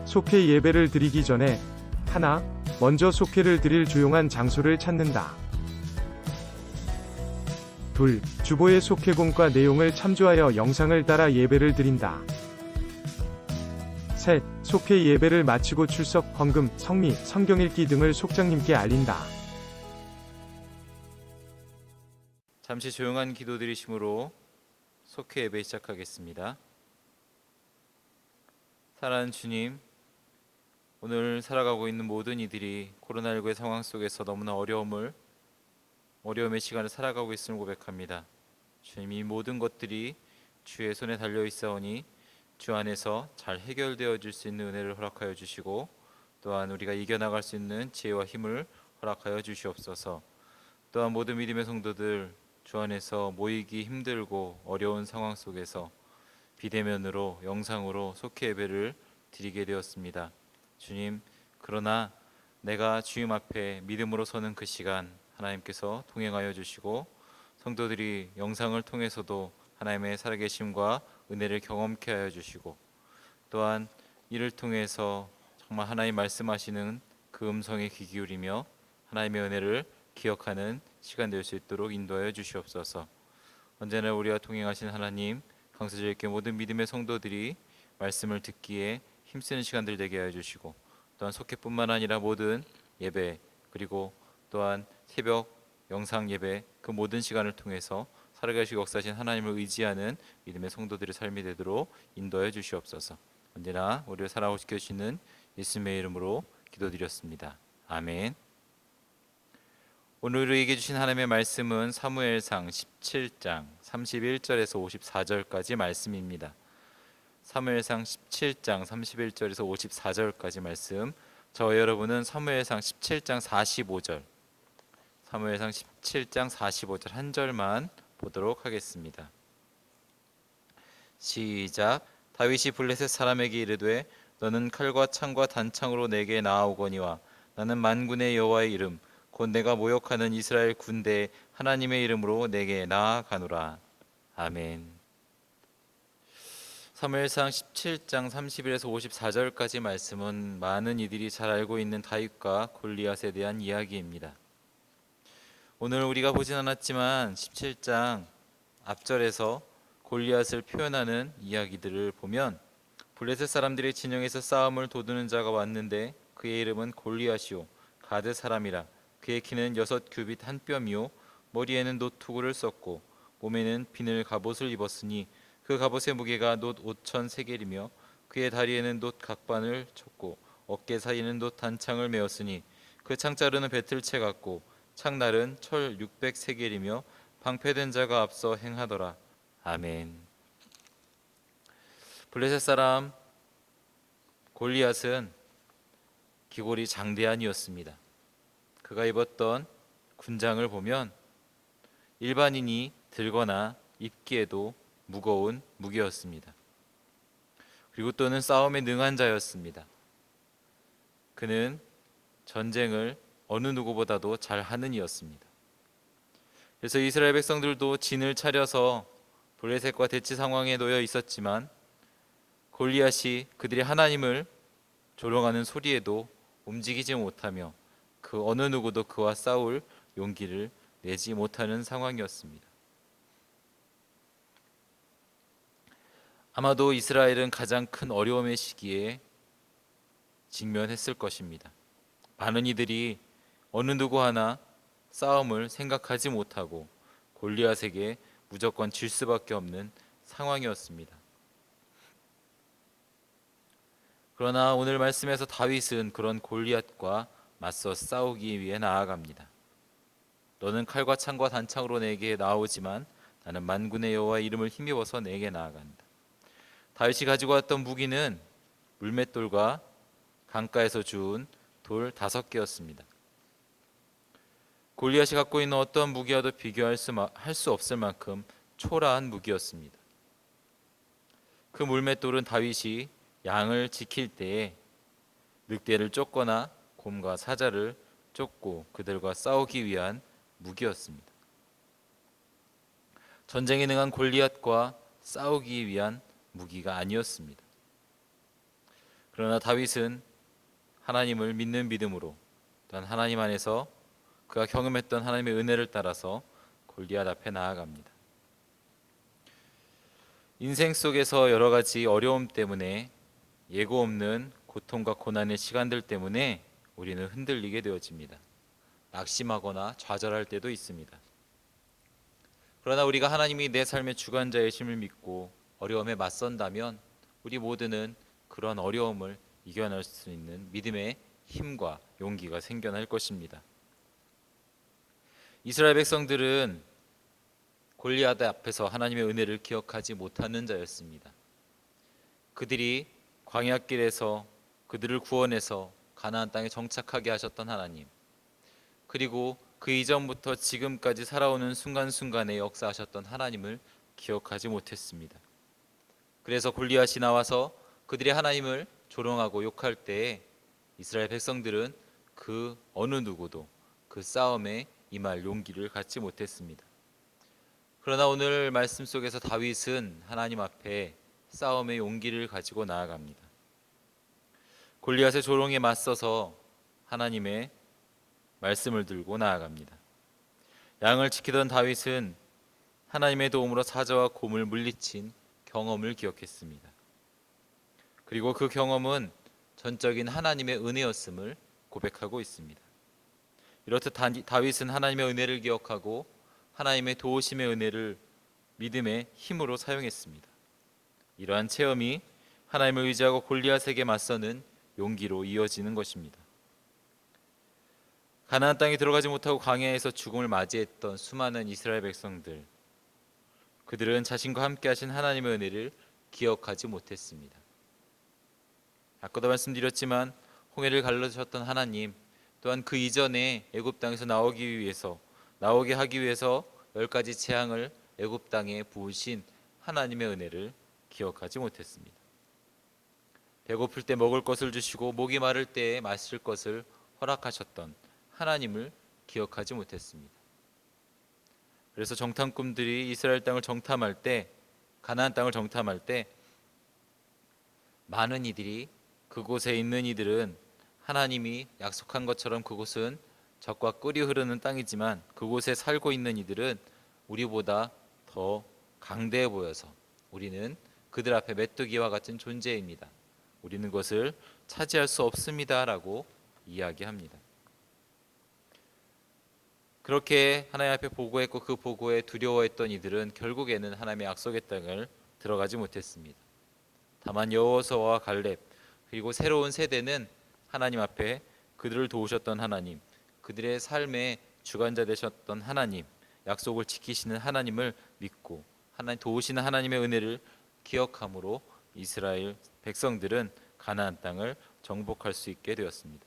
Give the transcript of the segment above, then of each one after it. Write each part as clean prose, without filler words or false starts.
속회 예배를 드리기 전에 하나, 먼저 속회를 드릴 조용한 장소를 찾는다. 둘, 주보의 속회공과 내용을 참조하여 영상을 따라 예배를 드린다. 셋, 속회 예배를 마치고 출석, 헌금, 성미, 성경 읽기 등을 속장님께 알린다. 잠시 조용한 기도 드리심으로 속회 예배 시작하겠습니다. 사랑하는 주님, 오늘 살아가고 있는 모든 이들이 코로나19의 상황 속에서 너무나 어려움의 시간을 살아가고 있음을 고백합니다. 주님, 이 모든 것들이 주의 손에 달려 있사오니 주 안에서 잘 해결되어질 수 있는 은혜를 허락하여 주시고, 또한 우리가 이겨나갈 수 있는 지혜와 힘을 허락하여 주시옵소서. 또한 모든 믿음의 성도들, 주 안에서 모이기 힘들고 어려운 상황 속에서 비대면으로 영상으로 속회 예배를 드리게 되었습니다. 주님, 그러나 내가 주님 앞에 믿음으로 서는 그 시간 하나님께서 동행하여 주시고, 성도들이 영상을 통해서도 하나님의 살아계심과 은혜를 경험케 하여 주시고, 또한 이를 통해서 정말 하나님 말씀하시는 그 음성에 귀 기울이며 하나님의 은혜를 기억하는 시간 될 수 있도록 인도하여 주시옵소서. 언제나 우리와 동행하신 하나님, 강서절교회 모든 믿음의 성도들이 말씀을 듣기에 힘쓰는 시간들 되게 하여 주시고, 또한 속회뿐만 아니라 모든 예배, 그리고 또한 새벽 영상 예배, 그 모든 시간을 통해서 살아계시고 역사하신 하나님을 의지하는 믿음의 성도들의 삶이 되도록 인도하여 주시옵소서. 언제나 우리를 살아오고 지켜주시는 예수님의 이름으로 기도드렸습니다. 아멘. 오늘 우리에게 주신 하나님의 말씀은 사무엘상 17장 31절에서 54절까지 말씀입니다. 사무엘상 17장 31절에서 54절까지 말씀, 저와 여러분은 사무엘상 17장 45절, 사무엘상 17장 45절 한 절만 보도록 하겠습니다. 시작. 다윗이 블레셋 사람에게 이르되 너는 칼과 창과 단창으로 내게 나아오거니와 나는 만군의 여호와의 이름 곧 내가 모욕하는 이스라엘 군대의 하나님의 이름으로 내게 나아가노라. 아멘. 사무엘상 17장 31에서 54절까지 말씀은 많은 이들이 잘 알고 있는 다윗과 골리앗에 대한 이야기입니다. 오늘 우리가 보진 않았지만 17장 앞절에서 골리앗을 표현하는 이야기들을 보면 블레셋 사람들의 진영에서 싸움을 도두는 자가 왔는데 그의 이름은 골리앗이요 가드 사람이라. 그의 키는 6규빗 한 뼘이요 머리에는 노투구를 썼고 몸에는 비늘 갑옷을 입었으니 그 갑옷의 무게가 놋 5천 세겔이며 그의 다리에는 놋 각반을 쳤고 어깨 사이에는 놋 단창을 메었으니 그 창자루는 배틀채 같고 창날은 철 600 세겔이며 방패된 자가 앞서 행하더라. 아멘. 블레셋 사람 골리앗은 기골이 장대한 이었습니다. 그가 입었던 군장을 보면 일반인이 들거나 입기에도 무거운 무기였습니다. 그리고 또는 싸움에 능한 자였습니다. 그는 전쟁을 어느 누구보다도 잘하는 이였습니다. 그래서 이스라엘 백성들도 진을 차려서 블레셋과 대치 상황에 놓여 있었지만 골리앗이 그들의 하나님을 조롱하는 소리에도 움직이지 못하며 그 어느 누구도 그와 싸울 용기를 내지 못하는 상황이었습니다. 아마도 이스라엘은 가장 큰 어려움의 시기에 직면했을 것입니다. 많은 이들이 어느 누구 하나 싸움을 생각하지 못하고 골리앗에게 무조건 질 수밖에 없는 상황이었습니다. 그러나 오늘 말씀에서 다윗은 그런 골리앗과 맞서 싸우기 위해 나아갑니다. 너는 칼과 창과 단창으로 내게 나오지만 나는 만군의 여호와의 이름을 힘입어서 내게 나아간다. 다윗이 가지고 왔던 무기는 물맷돌과 강가에서 주운 돌 5개였습니다. 골리앗이 갖고 있는 어떤 무기와도 비교할 수 없을 만큼 초라한 무기였습니다. 그 물맷돌은 다윗이 양을 지킬 때에 늑대를 쫓거나 곰과 사자를 쫓고 그들과 싸우기 위한 무기였습니다. 전쟁에 능한 골리앗과 싸우기 위한 무기가 아니었습니다. 그러나 다윗은 하나님을 믿는 믿음으로, 또한 하나님 안에서 그가 경험했던 하나님의 은혜를 따라서 골리앗 앞에 나아갑니다. 인생 속에서 여러 가지 어려움 때문에, 예고 없는 고통과 고난의 시간들 때문에 우리는 흔들리게 되어집니다. 낙심하거나 좌절할 때도 있습니다. 그러나 우리가 하나님이 내 삶의 주관자이심을 믿고 어려움에 맞선다면 우리 모두는 그런 어려움을 이겨낼 수 있는 믿음의 힘과 용기가 생겨날 것입니다. 이스라엘 백성들은 골리앗 앞에서 하나님의 은혜를 기억하지 못하는 자였습니다. 그들이 광야길에서 그들을 구원해서 가나안 땅에 정착하게 하셨던 하나님, 그리고 그 이전부터 지금까지 살아오는 순간순간에 역사하셨던 하나님을 기억하지 못했습니다. 그래서 골리앗이 나와서 그들의 하나님을 조롱하고 욕할 때에 이스라엘 백성들은 그 어느 누구도 그 싸움에 임할 용기를 갖지 못했습니다. 그러나 오늘 말씀 속에서 다윗은 하나님 앞에 싸움의 용기를 가지고 나아갑니다. 골리앗의 조롱에 맞서서 하나님의 말씀을 들고 나아갑니다. 양을 지키던 다윗은 하나님의 도움으로 사자와 곰을 물리친 경험을 기억했습니다. 그리고 그 경험은 전적인 하나님의 은혜였음을 고백하고 있습니다. 이렇듯 다윗은 하나님의 은혜를 기억하고 하나님의 도우심의 은혜를 믿음의 힘으로 사용했습니다. 이러한 체험이 하나님을 의지하고 골리앗에게 맞서는 용기로 이어지는 것입니다. 가나안 땅에 들어가지 못하고 광야에서 죽음을 맞이했던 수많은 이스라엘 백성들, 그들은 자신과 함께 하신 하나님의 은혜를 기억하지 못했습니다. 아까도 말씀드렸지만 홍해를 갈라주셨던 하나님, 또한 그 이전에 애굽 땅에서 나오게 하기 위해서 10가지 재앙을 애굽 땅에 부으신 하나님의 은혜를 기억하지 못했습니다. 배고플 때 먹을 것을 주시고 목이 마를 때에 마실 것을 허락하셨던 하나님을 기억하지 못했습니다. 그래서 정탐꾼들이 이스라엘 땅을 정탐할 때, 가나안 땅을 정탐할 때 많은 이들이, 그곳에 있는 이들은 하나님이 약속한 것처럼 그곳은 젖과 꿀이 흐르는 땅이지만 그곳에 살고 있는 이들은 우리보다 더 강대해 보여서 우리는 그들 앞에 메뚜기와 같은 존재입니다. 우리는 그것을 차지할 수 없습니다라고 이야기합니다. 그렇게 하나님 앞에 보고했고 그 보고에 두려워했던 이들은 결국에는 하나님의 약속의 땅을 들어가지 못했습니다. 다만 여호수아와 갈렙, 그리고 새로운 세대는 하나님 앞에 그들을 도우셨던 하나님, 그들의 삶의 주관자 되셨던 하나님, 약속을 지키시는 하나님을 믿고 하나님 도우시는 하나님의 은혜를 기억함으로 이스라엘 백성들은 가나안 땅을 정복할 수 있게 되었습니다.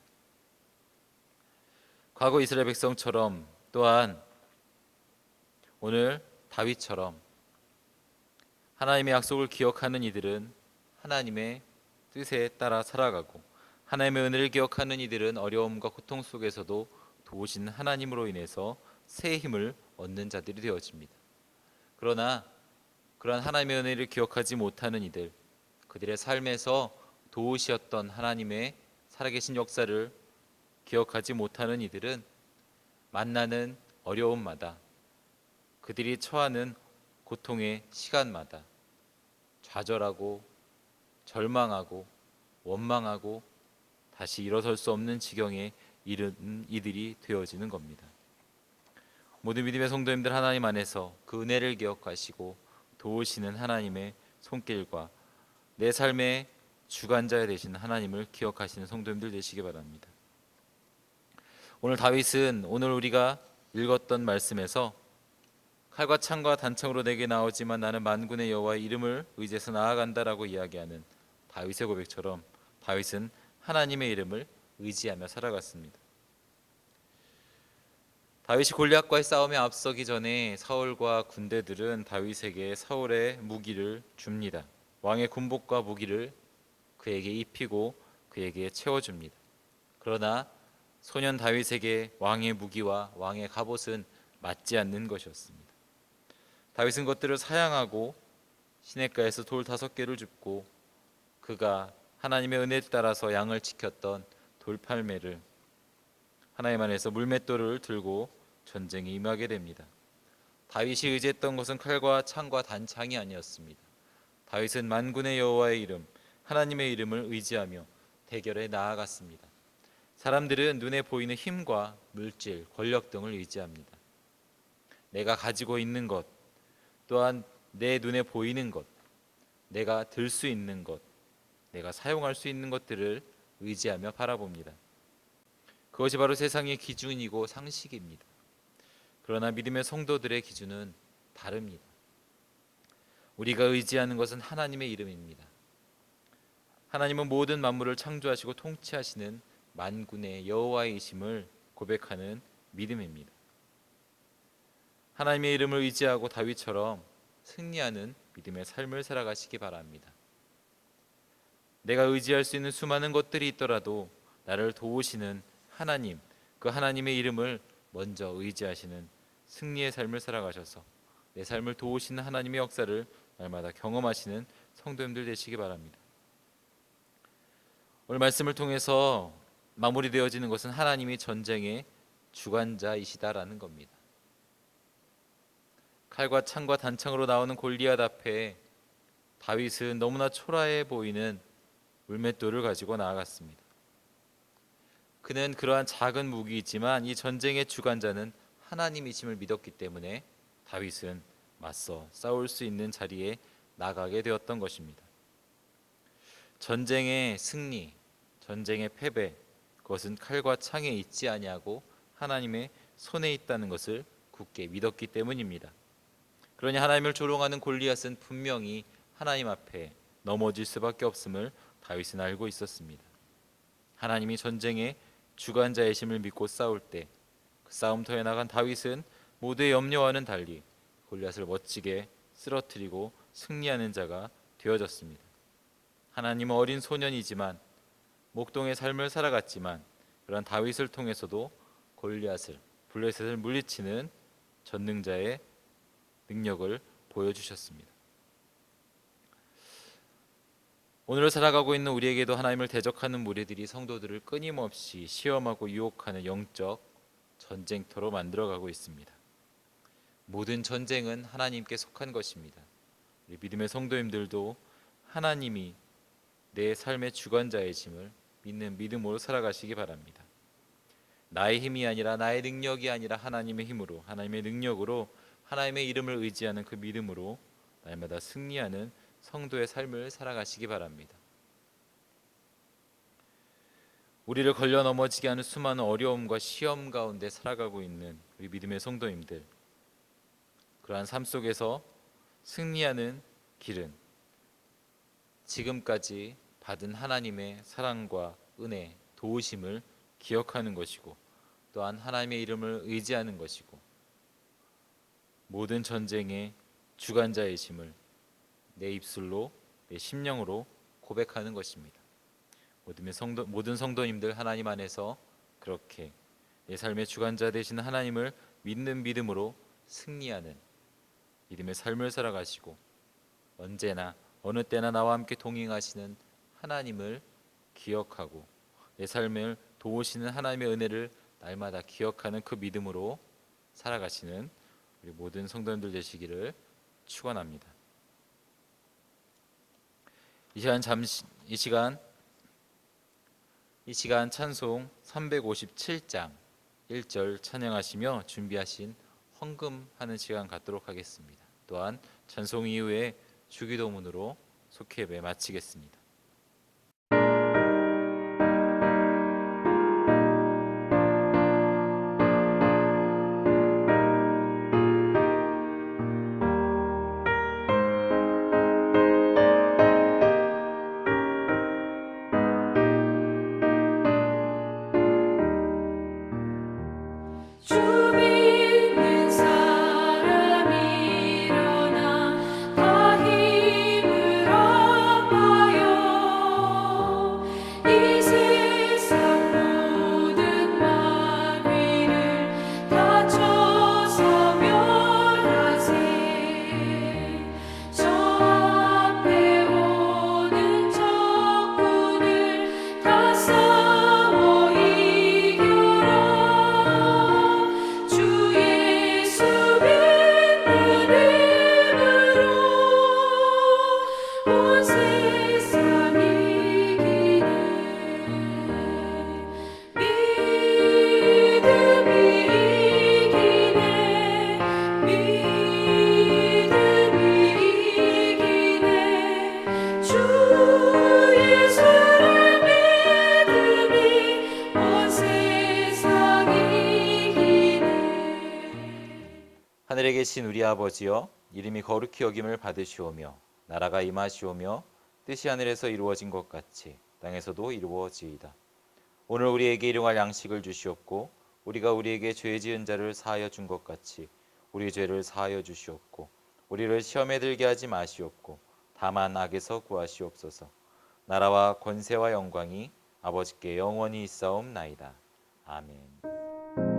과거 이스라엘 백성처럼, 또한 오늘 다윗처럼 하나님의 약속을 기억하는 이들은 하나님의 뜻에 따라 살아가고, 하나님의 은혜를 기억하는 이들은 어려움과 고통 속에서도 도우시는 하나님으로 인해서 새 힘을 얻는 자들이 되어집니다. 그러나 그러한 하나님의 은혜를 기억하지 못하는 이들, 그들의 삶에서 도우시었던 하나님의 살아계신 역사를 기억하지 못하는 이들은 만나는 어려움마다, 그들이 처하는 고통의 시간마다 좌절하고 절망하고 원망하고 다시 일어설 수 없는 지경에 이른 이들이 되어지는 겁니다. 모든 믿음의 성도님들, 하나님 안에서 그 은혜를 기억하시고 도우시는 하나님의 손길과 내 삶의 주관자 되시는 하나님을 기억하시는 성도님들 되시기 바랍니다. 오늘 다윗은 오늘 우리가 읽었던 말씀에서 칼과 창과 단창으로 내게 나오지만 나는 만군의 여호와의 이름을 의지해서 나아간다라고 이야기하는 다윗의 고백처럼 다윗은 하나님의 이름을 의지하며 살아갔습니다. 다윗이 골리앗과의 싸움에 앞서기 전에 사울과 군대들은 다윗에게 사울의 무기를 줍니다. 왕의 군복과 무기를 그에게 입히고 그에게 채워줍니다. 그러나 소년 다윗에게 왕의 무기와 왕의 갑옷은 맞지 않는 것이었습니다. 다윗은 것들을 사양하고 시냇가에서 돌 5개를 줍고 그가 하나님의 은혜에 따라서 양을 지켰던 돌팔매를 하나님 안에서 물맷돌을 들고 전쟁에 임하게 됩니다. 다윗이 의지했던 것은 칼과 창과 단창이 아니었습니다. 다윗은 만군의 여호와의 이름, 하나님의 이름을 의지하며 대결에 나아갔습니다. 사람들은 눈에 보이는 힘과 물질, 권력 등을 의지합니다. 내가 가지고 있는 것, 또한 내 눈에 보이는 것, 내가 들 수 있는 것, 내가 사용할 수 있는 것들을 의지하며 바라봅니다. 그것이 바로 세상의 기준이고 상식입니다. 그러나 믿음의 성도들의 기준은 다릅니다. 우리가 의지하는 것은 하나님의 이름입니다. 하나님은 모든 만물을 창조하시고 통치하시는 만군의 여호와이심을 고백하는 믿음입니다. 하나님의 이름을 의지하고 다윗처럼 승리하는 믿음의 삶을 살아가시기 바랍니다. 내가 의지할 수 있는 수많은 것들이 있더라도 나를 도우시는 하나님, 그 하나님의 이름을 먼저 의지하시는 승리의 삶을 살아가셔서 내 삶을 도우시는 하나님의 역사를 날마다 경험하시는 성도님들 되시기 바랍니다. 오늘 말씀을 통해서 마무리되어지는 것은 하나님이 전쟁의 주관자이시다라는 겁니다. 칼과 창과 단창으로 나오는 골리앗 앞에 다윗은 너무나 초라해 보이는 물맷돌을 가지고 나아갔습니다. 그는 그러한 작은 무기이지만 이 전쟁의 주관자는 하나님이심을 믿었기 때문에 다윗은 맞서 싸울 수 있는 자리에 나가게 되었던 것입니다. 전쟁의 승리, 전쟁의 패배, 그것은 칼과 창에 있지 아니하고 하나님의 손에 있다는 것을 굳게 믿었기 때문입니다. 그러니 하나님을 조롱하는 골리앗은 분명히 하나님 앞에 넘어질 수밖에 없음을 다윗은 알고 있었습니다. 하나님이 전쟁의 주관자이심을 믿고 싸울 때 그 싸움터에 나간 다윗은 모두의 염려와는 달리 골리앗을 멋지게 쓰러뜨리고 승리하는 자가 되어졌습니다. 하나님은 어린 소년이지만 목동의 삶을 살아갔지만 그런 다윗을 통해서도 골리앗을, 블레셋을 물리치는 전능자의 능력을 보여주셨습니다. 오늘을 살아가고 있는 우리에게도 하나님을 대적하는 무리들이 성도들을 끊임없이 시험하고 유혹하는 영적 전쟁터로 만들어가고 있습니다. 모든 전쟁은 하나님께 속한 것입니다. 우리 믿음의 성도님들도 하나님이 내 삶의 주관자이심을 믿는 믿음으로 살아가시기 바랍니다. 나의 힘이 아니라 나의 능력이 아니라 하나님의 힘으로, 하나님의 능력으로, 하나님의 이름을 의지하는 그 믿음으로 날마다 승리하는 성도의 삶을 살아가시기 바랍니다. 우리를 걸려 넘어지게 하는 수많은 어려움과 시험 가운데 살아가고 있는 우리 믿음의 성도님들, 그러한 삶 속에서 승리하는 길은 지금까지 받은 하나님의 사랑과 은혜, 도우심을 기억하는 것이고, 또한 하나님의 이름을 의지하는 것이고, 모든 전쟁의 주관자이심을 내 입술로, 내 심령으로 고백하는 것입니다. 모든 성도님들 하나님 안에서 그렇게 내 삶의 주관자 되시는 하나님을 믿는 믿음으로 승리하는 믿음의 삶을 살아가시고, 언제나 어느 때나 나와 함께 동행하시는 하나님을 기억하고 내 삶을 도우시는 하나님의 은혜를 날마다 기억하는 그 믿음으로 살아가시는 우리 모든 성도님들 되시기를 축원합니다. 이 시간 찬송 357장 1절 찬양하시며 준비하신 헌금하는 시간 갖도록 하겠습니다. 또한 찬송 이후에 주기도문으로 속회 예배 마치겠습니다. 다 힘을 얻어요. 계신 우리 아버지여, 이름이 거룩히 여김을 받으시오며 나라가 임하시오며 뜻이 하늘에서 이루어진 것 같이 땅에서도 이루어지이다. 오늘 우리에게 일용할 양식을 주시옵고 우리가 우리에게 죄 지은 자를 사하여 준 것 같이 우리 죄를 사하여 주시옵고 우리를 시험에 들게 하지 마시옵고 다만 악에서 구하시옵소서. 나라와 권세와 영광이 아버지께 영원히 있사옵나이다. 아멘.